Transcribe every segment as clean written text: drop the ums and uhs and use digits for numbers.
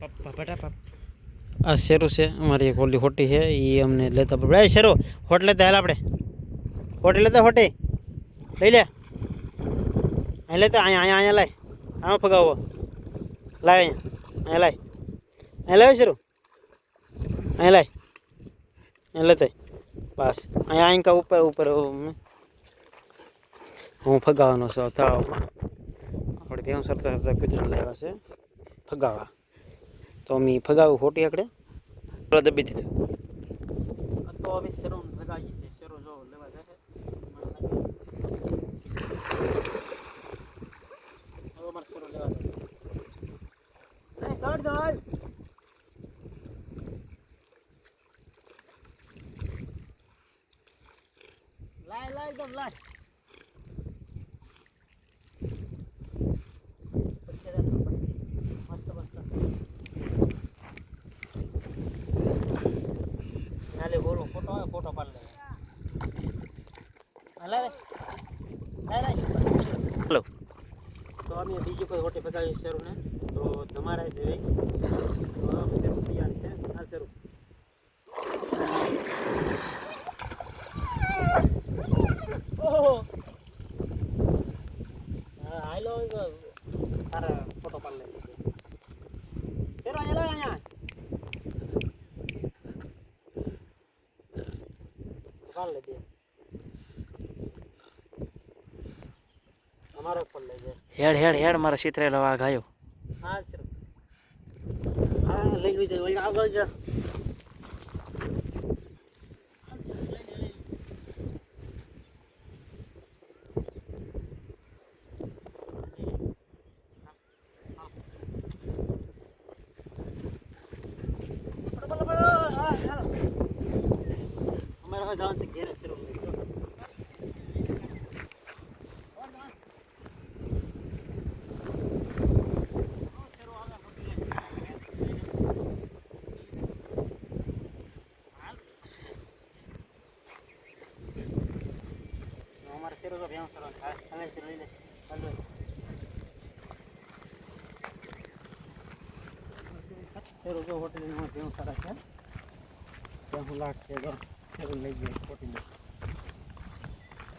આ શેરું છે અમારી એક ઓલી હોટી છે એ અમને લેતા પડે શેરો હોટ લેતા હાલ આપણે હોટી લેતા હોટી લઈ લે અહીં લેતા અહીંયા લાય આમાં ફગાવો લાય અહીંયા લાય અહીં લાવે શેરું અહીં લાય અહીં લેતા બસ અહીંયા અહીં કા ઉપર હું ફગાવાનો છું તળાવમાં આપણે ભેવું સરતા સરતા ગુજરાત લાવ્યા છે ફગાવા તો અમે ફગાવું ખોટી આકડે દબી દીધું તો હવે શેરો ફગાવી છે શેરો જો લેવા જાય અમારે શેરો લેવા જાય કાઢ દો લાય એકદમ લાય फोटो पाल हेलो तो अभी बीजू कोई होटे पकाई शेरू ने तो तुम्हारा है देवे तो शेरू तैयार है हां शेरू ओहो हेलो अरे फोटो पाल ले शेरू आया आया पाल ले दे हमारे पल ले जे हेड हेड हेड मारा चित्रेलो वाघ आयो हां सर हां લઈ લો છે ઓલા આગળ જા हमारा जान से घेरे सिर हमारे सिर को भैंस सर हमें सिर ले चल सिर जो होटल में भैंस सर है क्या हुलाट से दो सिर ले गए होटल में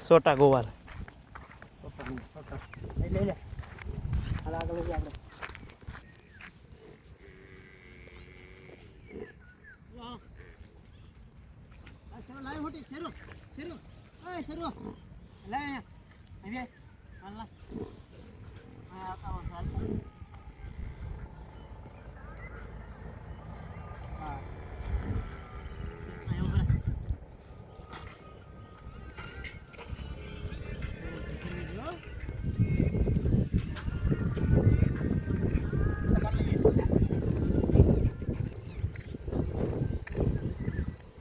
छोटा गोवाल छोटा ले ले अलग अलग ले આપણે આ સરો લાય હોટી સરો ઓય સરો લાય હવે હાલ આ આવો હાલ હા આયો બરા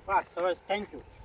Fast, so thank you.